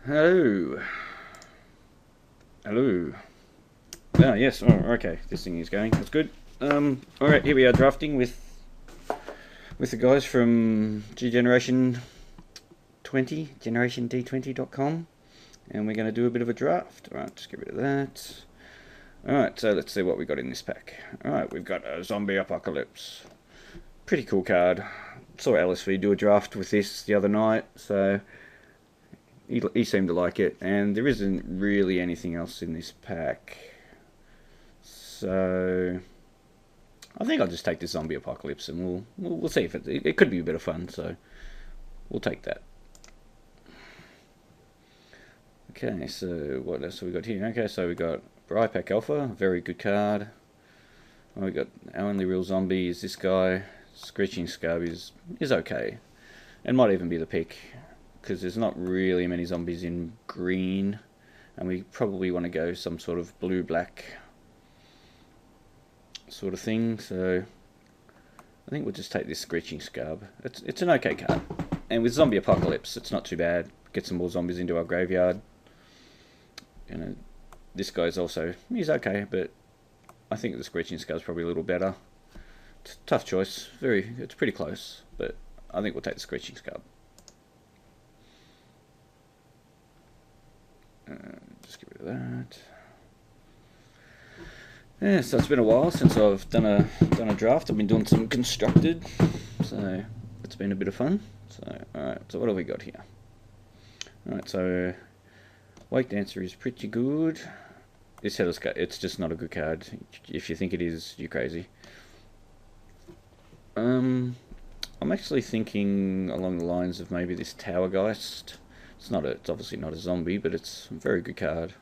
Hello. Hello. Ah, yes. Oh, okay. This thing is going. That's good. All right. Here we are drafting with the guys from Generation 20, GenerationD20.com, and we're going to do a bit of a draft. All right. Just get rid of that. All right. So let's see what we got in this pack. All right. We've got a Zombie Apocalypse. Pretty cool card. Saw LSV do a draft with this the other night, so he seemed to like it, and there isn't really anything else in this pack. So I think I'll just take this Zombie Apocalypse, and we'll see if it could be a bit of fun. So we'll take that. Okay, so what else have we got here? Okay, so we got Pack Alpha, very good card. We got our only real zombie is this guy. Screeching Scab is okay, and might even be the pick because there's not really many zombies in green, and we probably want to go some sort of blue-black sort of thing. So I think we'll just take this Screeching Scab. It's an okay card, and with Zombie Apocalypse, it's not too bad. Get some more zombies into our graveyard. You know, this guy's he's okay, but I think the Screeching Scab's probably a little better. It's a tough choice. It's pretty close, but I think we'll take the Screeching Scab. Just get rid of that. Yeah, so it's been a while since I've done a draft. I've been doing some constructed, so it's been a bit of fun. So alright, so what have we got here? Alright, so Wake Dancer is pretty good. This Headless card, it's just not a good card. If you think it is, you're crazy. I'm actually thinking along the lines of maybe this Tower Geist. It's obviously not a zombie, but it's a very good card.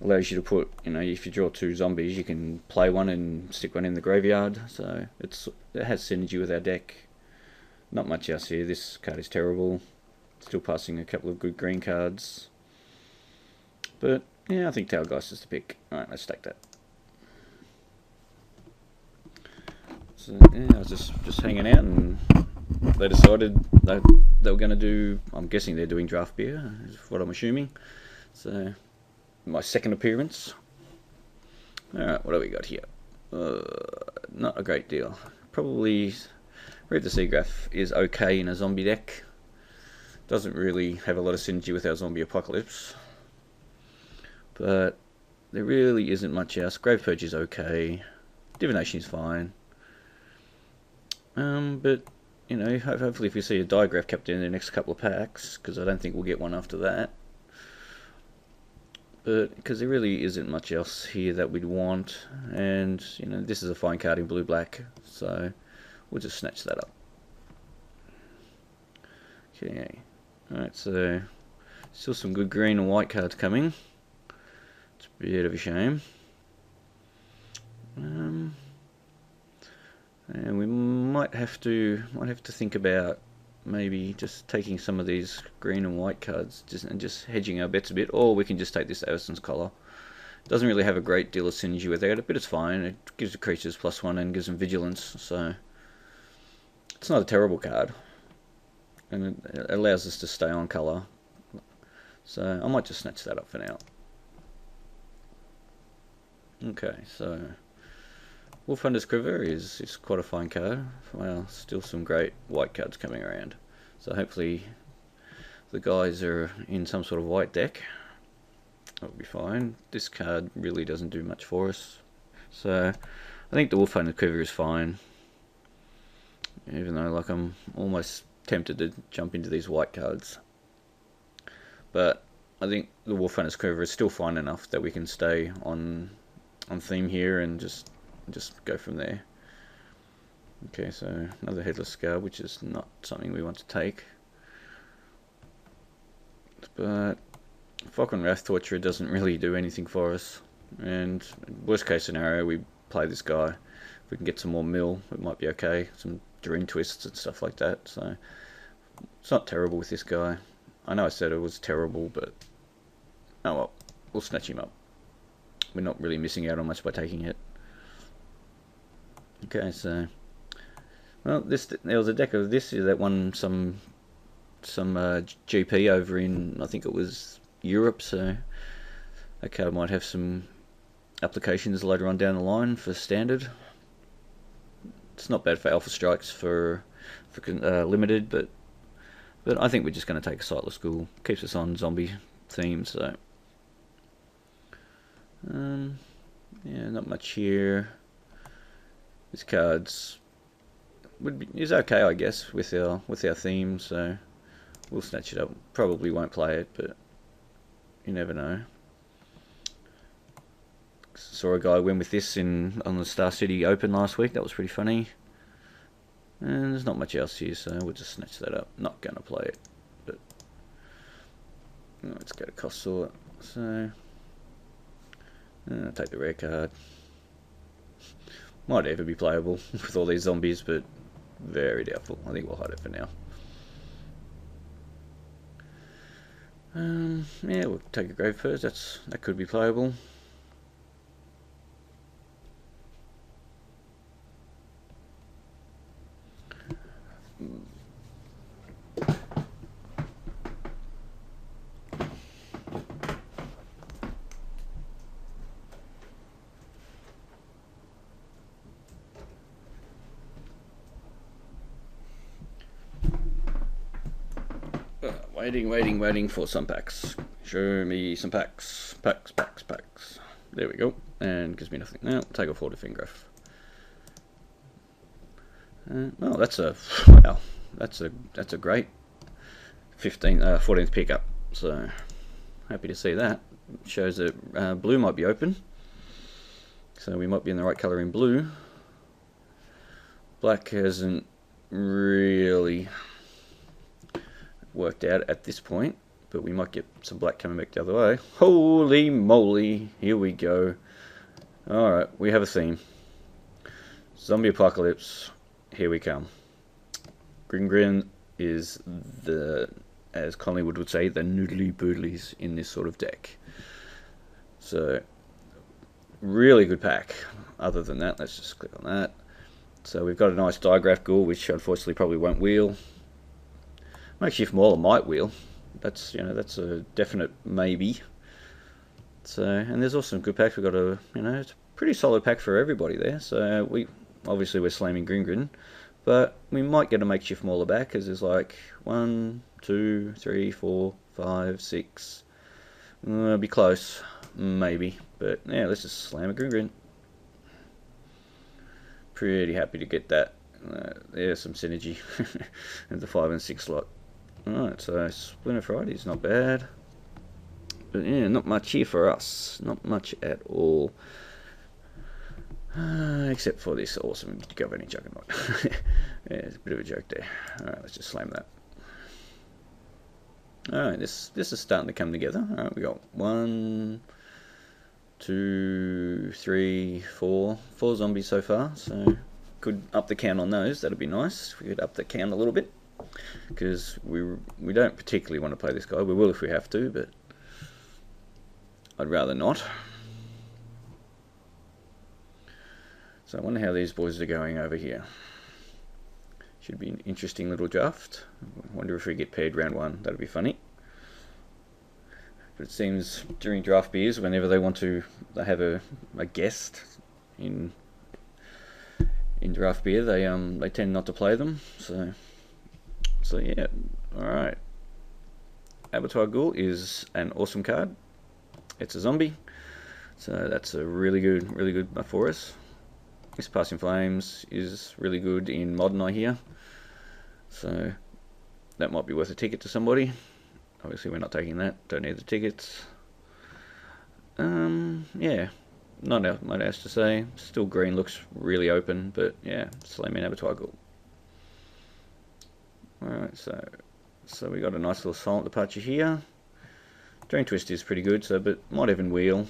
Allows you to put, if you draw two zombies, you can play one and stick one in the graveyard. So it has synergy with our deck. Not much else here. This card is terrible. Still passing a couple of good green cards. But yeah, I think Tower Geist is the pick. Alright, let's take that. So yeah, I was just hanging out, and they decided they were going to do, I'm guessing they're doing draft beer, is what I'm assuming. So my second appearance. Alright, what do we got here? Not a great deal. Probably Read the Seagraph is okay in a zombie deck. Doesn't really have a lot of synergy with our Zombie Apocalypse. But there really isn't much else. Grave Purge is okay. Divination is fine. But hopefully if we see a Digraph Captain in the next couple of packs, because I don't think we'll get one after that. But because there really isn't much else here that we'd want, and this is a fine card in blue-black, so we'll just snatch that up. Okay, alright, so still some good green and white cards coming. It's a bit of a shame. And we might have to think about maybe just taking some of these green and white cards and just hedging our bets a bit, or we can just take this Addison's Collar. It doesn't really have a great deal of synergy with it, but it's fine. It gives the creatures +1 and gives them vigilance, so it's not a terrible card, and it allows us to stay on colour. So I might just snatch that up for now. Okay, so Wolfhunter's Quiver is quite a fine card. Well, still some great white cards coming around. So hopefully the guys are in some sort of white deck. That'll be fine. This card really doesn't do much for us. So I think the Wolfhunter's Quiver is fine. Even though I'm almost tempted to jump into these white cards. But I think the Wolfhunter's Quiver is still fine enough that we can stay on theme here and just go from there. Okay, so another Headless Scar, which is not something we want to take. But Falcon Wrath Torturer doesn't really do anything for us. And worst case scenario, we play this guy. If we can get some more mill, it might be okay. Some Dream Twists and stuff like that. So it's not terrible with this guy. I know I said it was terrible, but oh well, we'll snatch him up. We're not really missing out on much by taking it. Okay, so well, there was a deck of this that won some some GP over in, I think it was Europe, so that card might have some applications later on down the line for standard. It's not bad for alpha strikes for limited, but I think we're just going to take a Sightless Ghoul. Keeps us on zombie theme, so yeah, not much here. This card's is okay, I guess, with our theme, so we'll snatch it up. Probably won't play it, but you never know. Saw a guy win with this on the Star City Open last week. That was pretty funny. And there's not much else here, so we'll just snatch that up. Not gonna play it, but let's go to cost sort. So take the rare card. Might ever be playable with all these zombies, but very doubtful. I think we'll hide it for now. Yeah, we'll take a Grave Purge. That could be playable. Waiting for some packs. Show me some packs. Packs. There we go. And gives me nothing. Now take a 4 to Fingraph. Oh, that's a wow. That's a great 14th pickup. So happy to see that. Shows that blue might be open. So we might be in the right colour in blue. Black hasn't really worked out at this point, but we might get some black coming back the other way. Holy moly, here we go. Alright, we have a theme. Zombie apocalypse, here we come. Grin is the, as Collingwood would say, the noodly boodlies in this sort of deck. So, really good pack. Other than that, let's just click on that. So we've got a nice Digraph Ghoul, which unfortunately probably won't wheel. Makeshift Mauler might wheel. That's a definite maybe. So, and there's also some good packs. We've got it's a pretty solid pack for everybody there. So we're slamming Grin, but we might get a Makeshift Mauler back, because there's like 1, 2, 3, 4, 5, 6. Be close, maybe. But yeah, let's just slam a Grin. Pretty happy to get that. There's some synergy in the 5 and 6 slot. Alright, so Splinter Friday's not bad. But yeah, not much here for us. Not much at all. Except for this awesome Governing Juggernaut. Yeah, it's a bit of a joke there. Alright, let's just slam that. Alright, this is starting to come together. Alright, we got 1, 2, 3, 4 zombies so far. So could up the count on those. That'd be nice. We could up the count a little bit, because we don't particularly want to play this guy. We will if we have to, but I'd rather not. So I wonder how these boys are going over here. Should be an interesting little draft. I wonder if we get paired round 1. That'd be funny. But it seems during draft beers, whenever they want to, they have a guest in draft beer, they tend not to play them. So yeah, alright. Abattoir Ghoul is an awesome card. It's a zombie, so that's a really good buff for us. This Passing Flames is really good in Modern, I hear. So that might be worth a ticket to somebody. Obviously we're not taking that, don't need the tickets. Yeah, not much else to say. Still green looks really open, but yeah, slamming Abattoir Ghoul. Alright, so we got a nice little Silent Departure here. Drain Twist is pretty good, but might even wheel.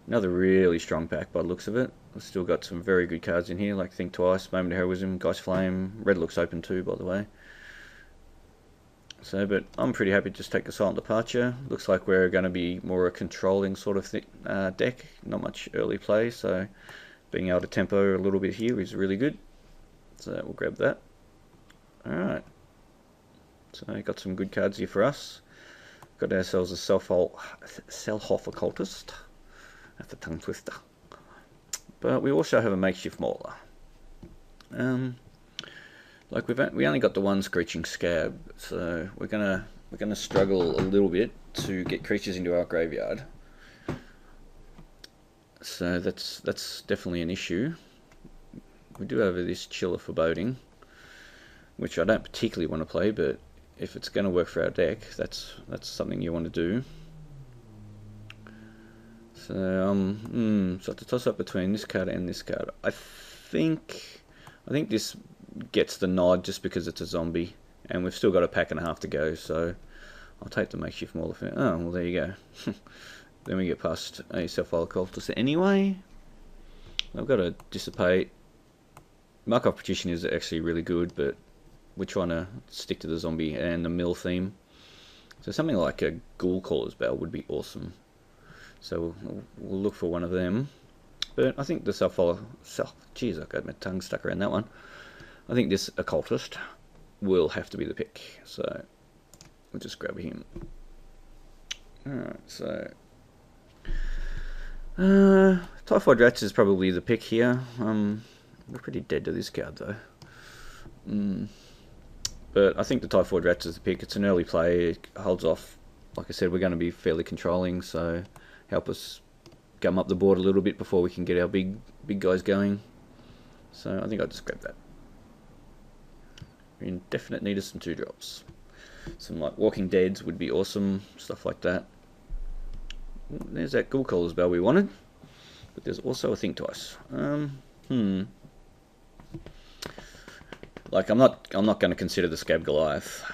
Another really strong pack by the looks of it. We've still got some very good cards in here, like Think Twice, Moment of Heroism, Geist Flame. Red looks open too, by the way. So, but I'm pretty happy to just take a Silent Departure. Looks like we're going to be more a controlling sort of deck. Not much early play, so being able to tempo a little bit here is really good. So we'll grab that. Alright. So got some good cards here for us. Got ourselves a Selhoff Occultist. That's a tongue twister. But we also have a Makeshift Mauler. Like we only got the one Screeching Scab, so we're gonna struggle a little bit to get creatures into our graveyard. So that's definitely an issue. We do have this Chiller Foreboding, which I don't particularly want to play, but if it's going to work for our deck, that's something you want to do. So so I have to toss up between this card and this card. I think this gets the nod just because it's a zombie, and we've still got a pack and a half to go. So I'll take the Makeshift Mauler. Oh well, there you go. Then we get past a Self-File Cultist anyway. I've got to Dissipate. Markov Partition is actually really good, but we're trying to stick to the zombie and the mill theme. So something like a Ghoul Caller's Bell would be awesome. So we'll look for one of them. But I think the Jeez, I got my tongue stuck around that one. I think this Occultist will have to be the pick. So we'll just grab him. Alright, so Typhoid Rats is probably the pick here. We're pretty dead to this card though. But I think the Typhoid Rats is the pick. It's an early play. It holds off. Like I said, we're going to be fairly controlling, so help us gum up the board a little bit before we can get our big guys going. So I think I'll just grab that. We're in definite need of some 2-drops. Some like Walking Deads would be awesome, stuff like that. There's that Ghoul Caller's Bell we wanted, but there's also a Think Twice. Like I'm not going to consider the Scab Goliath,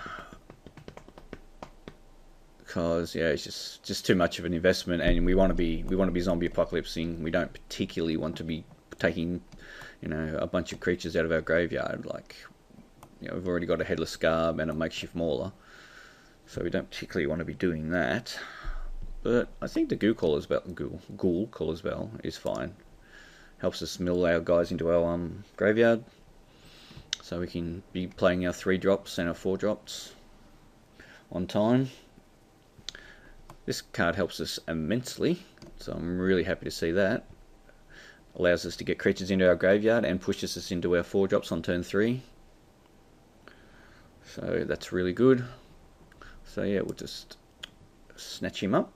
because yeah, it's just too much of an investment, and we want to be zombie apocalypsing. We don't particularly want to be taking, a bunch of creatures out of our graveyard. Like, we've already got a Headless Scarb and a Makeshift Mauler, so we don't particularly want to be doing that. But I think the Ghoul Caller's Bell is fine. Helps us mill our guys into our graveyard, so we can be playing our 3-drops and our 4-drops on time. This card helps us immensely, so I'm really happy to see that. Allows us to get creatures into our graveyard and pushes us into our 4-drops on turn 3. So that's really good. So yeah, we'll just snatch him up.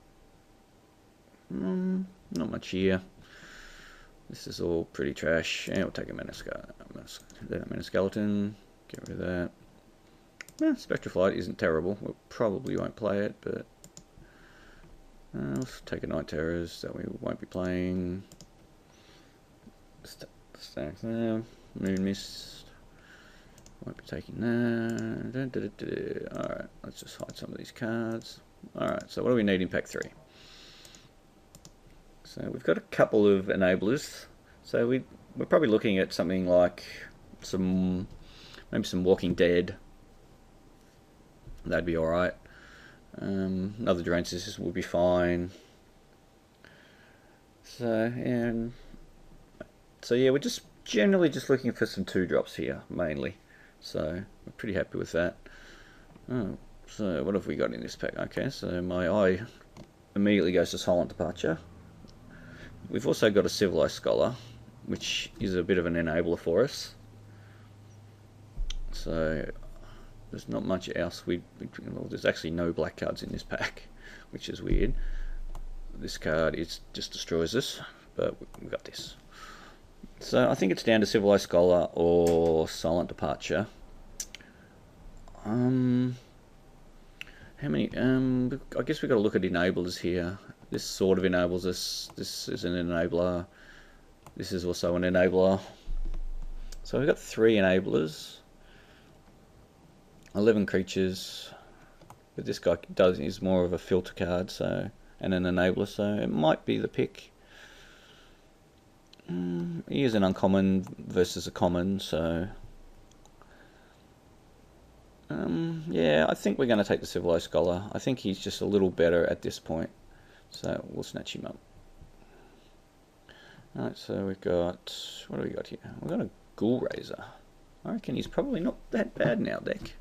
Not much here. This is all pretty trash. And we'll take a Skeleton. Get rid of that. Spectraflight isn't terrible. We probably won't play it, but let's take a Night Terrors that we won't be playing. Stack there. Moon Mist. Won't be taking that. Alright, let's just hide some of these cards. Alright, so what do we need in pack 3? So we've got a couple of enablers. So we're probably looking at something like maybe some Walking Dead. That'd be alright. Another Drain System would be fine. So yeah, we're just generally just looking for some 2-drops here mainly. So we're pretty happy with that. Oh, so what have we got in this pack? Okay, so my eye immediately goes to Silent Departure. We've also got a Civilized Scholar, which is a bit of an enabler for us. So there's not much else. Well, there's actually no black cards in this pack, which is weird. This card just destroys us, but we've got this. So I think it's down to Civilized Scholar or Silent Departure. How many? I guess we've got to look at enablers here. This sort of enables us. This is an enabler. This is also an enabler. So we've got 3 enablers. 11 creatures. But this guy is more of a filter card, so, and an enabler, so it might be the pick. He is an uncommon versus a common, so yeah, I think we're going to take the Civilized Scholar. I think he's just a little better at this point, so we'll snatch him up. Alright, so we've got, what do we got here? We've got a Ghoul Raiser. I reckon he's probably not that bad in our deck.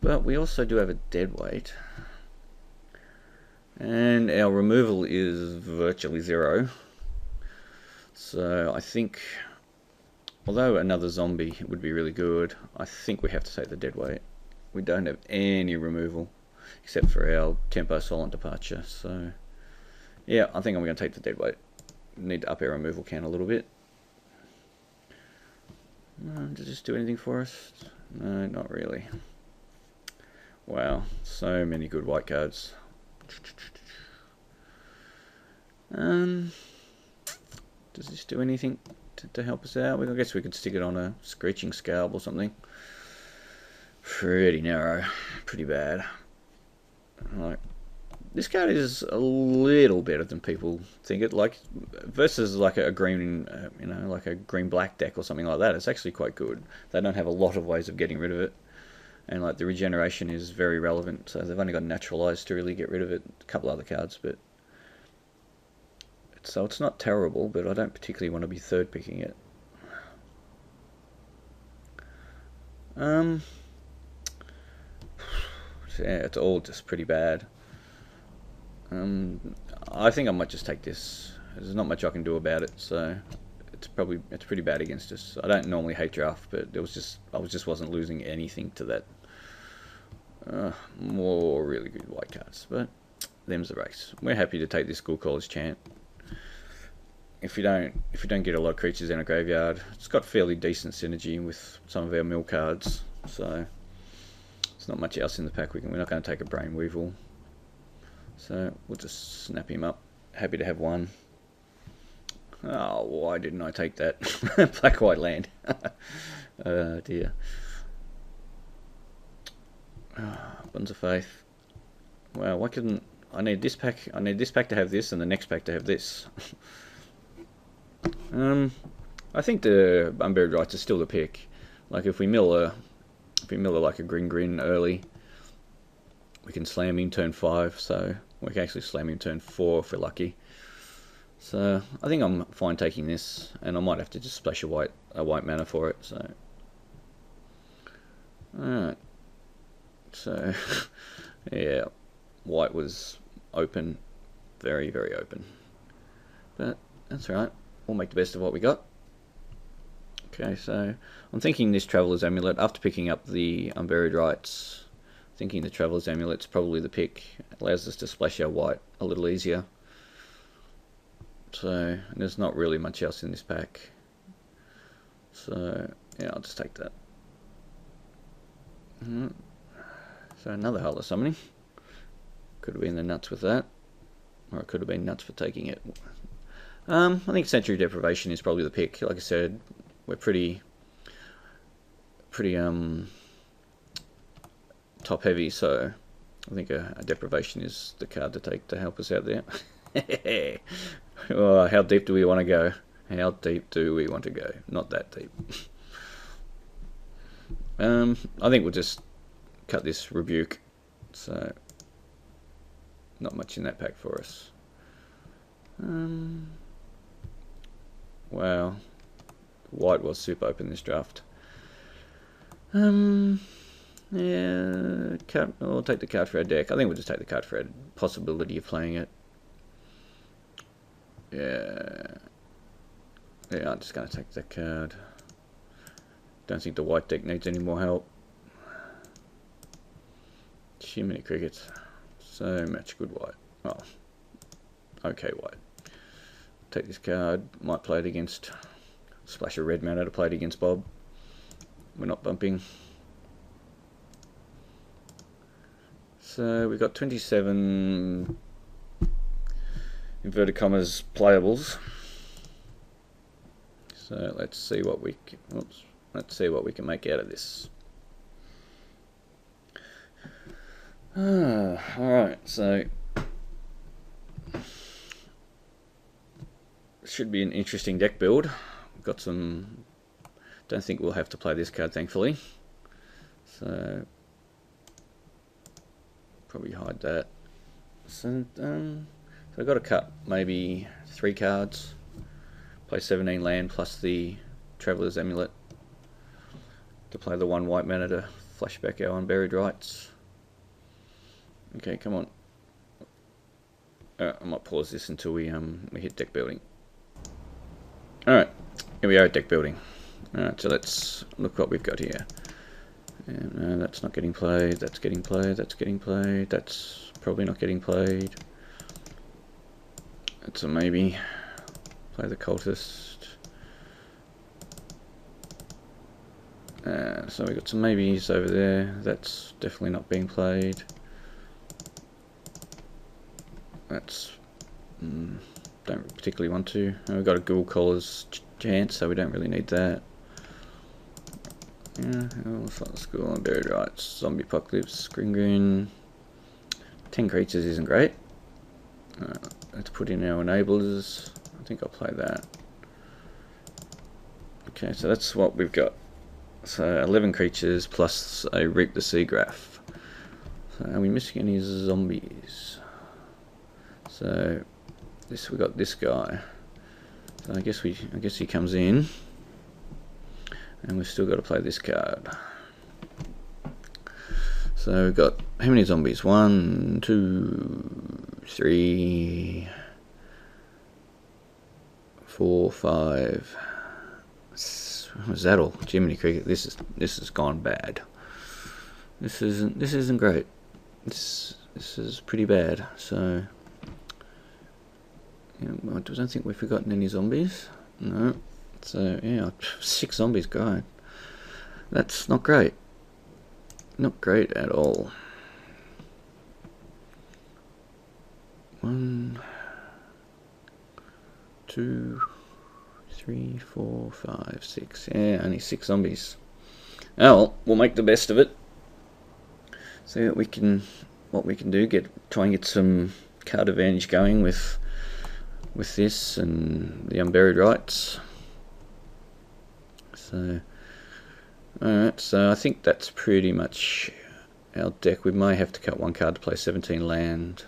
But we also do have a dead weight. And our removal is virtually 0. So I think, although another zombie would be really good, I think we have to take the dead weight. We don't have any removal except for our tempo silent departure. So yeah, I think I'm going to take the dead weight. Need to up our removal count a little bit. Does this do anything for us? No, not really. Wow, so many good white cards. Does this do anything to help us out? I guess we could stick it on a screeching scalp or something. Pretty narrow, pretty bad. Like, this card is a little better than people think it. Like versus like a green, you know, like a green-black deck or something like that. It's actually quite good. They don't have a lot of ways of getting rid of it, and like the regeneration is very relevant. So they've only got naturalized to really get rid of it. A couple other cards, but so it's not terrible. But I don't particularly want to be third picking it. Yeah, it's all just pretty bad. I think I might just take this. There's not much I can do about it, so it's pretty bad against us. I don't normally hate draft, but I wasn't losing anything to that. More really good white cards, but them's the race. We're happy to take this School College Chant. If you don't get a lot of creatures in a graveyard, it's got fairly decent synergy with some of our mill cards, so there's not much else in the pack. We're not going to take a Brain Weevil. So we'll just snap him up. Happy to have one. Oh, why didn't I take that? Black white land. Oh dear. Bonds of Faith. Wow, why couldn't I need this pack? I need this pack to have this, and the next pack to have this. I think the Unburied Rites is still the pick. Like if we mill like a green early, we can slam in turn 5, so we can actually slam in turn 4 if we're lucky. So I think I'm fine taking this, and I might have to just splash a white mana for it. So alright, so yeah, white was open, very open, but that's alright. We'll make the best of what we got. Okay, so I'm thinking this Traveler's Amulet after picking up the Unburied Rites. Thinking the Traveler's Amulet's probably the pick. It allows us to splash our white a little easier. So there's not really much else in this pack. So yeah, I'll just take that. So another Heartless Summoning. Could have been the nuts with that, or it could have been nuts for taking it. I think Sensory Deprivation is probably the pick. Like I said, we're pretty top heavy, so I think a deprivation is the card to take to help us out there. Oh, how deep do we want to go? How deep do we want to go? Not that deep. I think we'll just cut this Rebuke, so not much in that pack for us. Wow, white was super open this draft. Yeah, we'll take the card for our deck. I think we'll just take the card for our possibility of playing it. Yeah, I'm just going to take that card. Don't think the white deck needs any more help. Too many crickets. So much good white. Oh, okay white. Take this card. Might play it against. Splash a red mana to play it against Bob. We're not bumping. So we've got 27 inverted commas playables. So let's see what we can make out of this. Alright, so should be an interesting deck build. We've got some. Don't think we'll have to play this card, thankfully. So probably hide that. So I've got to cut maybe 3 cards. Play 17 land plus the Traveler's Amulet to play the 1 white mana to flashback our unburied rights. Okay, come on. I might pause this until we hit deck building. Alright, here we are at deck building. Alright, so let's look what we've got here. And that's not getting played, that's getting played, that's getting played, that's probably not getting played. That's a maybe. Play the cultist. So we've got some maybes over there, that's definitely not being played. That's don't particularly want to. And we've got a ghoul caller's chance, so we don't really need that. Yeah, what's like the school and buried rights, zombie apocalypse, green. 10 creatures isn't great. Let's put in our enablers. I think I'll play that. Okay, so that's what we've got. So 11 creatures plus a Reap the Seagraph. So are we missing any zombies? So this, we got this guy. So I guess he comes in, and we've still got to play this card. So we've got how many zombies? 1, 2, 3, 4, 5. Was that all? Jiminy Cricket. This has gone bad. This isn't great. This is pretty bad. So yeah, I don't think we've forgotten any zombies. No. So yeah, 6 zombies. God, that's not great. Not great at all. 1, 2, 3, 4, 5, 6. Yeah, only 6 zombies. Oh well, we'll make the best of it. See what we can do. Try and get some card advantage going with this and the unburied rights. So alright, so I think that's pretty much our deck. We may have to cut 1 card to play 17 land.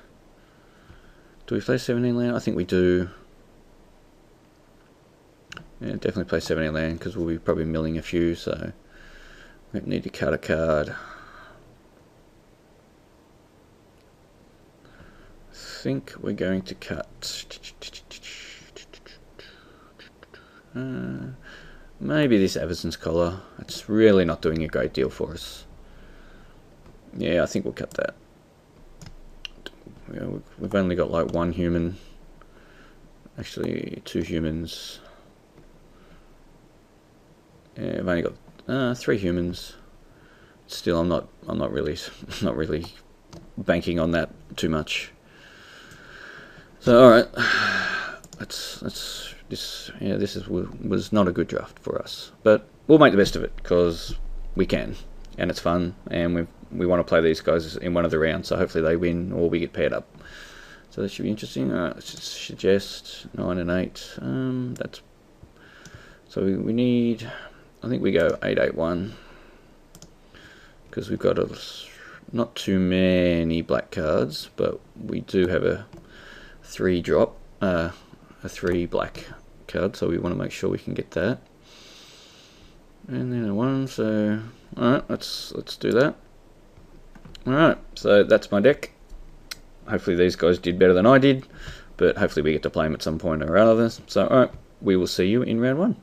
Do we play 17 land? I think we do. Yeah, definitely play 17 land because we'll be probably milling a few, so we need to cut a card. I think we're going to cut maybe this Everson's collar. It's really not doing a great deal for us. Yeah, I think we'll cut that. Yeah, we've only got like 1 human. Actually, 2 humans. Yeah, I've only got 3 humans. Still, I'm not really banking on that too much. So, all right, this was not a good draft for us, but we'll make the best of it because we can, and it's fun, and we want to play these guys in one of the rounds. So hopefully they win or we get paired up. So that should be interesting. All right, let's just suggest 9 and 8. That's so we need. I think we go 8-8-1 because we've got not too many black cards, but we do have a 3 drop, a 3 black card, so we want to make sure we can get that. And then a 1. So all right, let's do that. All right, so that's my deck. Hopefully these guys did better than I did, but hopefully we get to play them at some point or other. So all right, we will see you in round 1.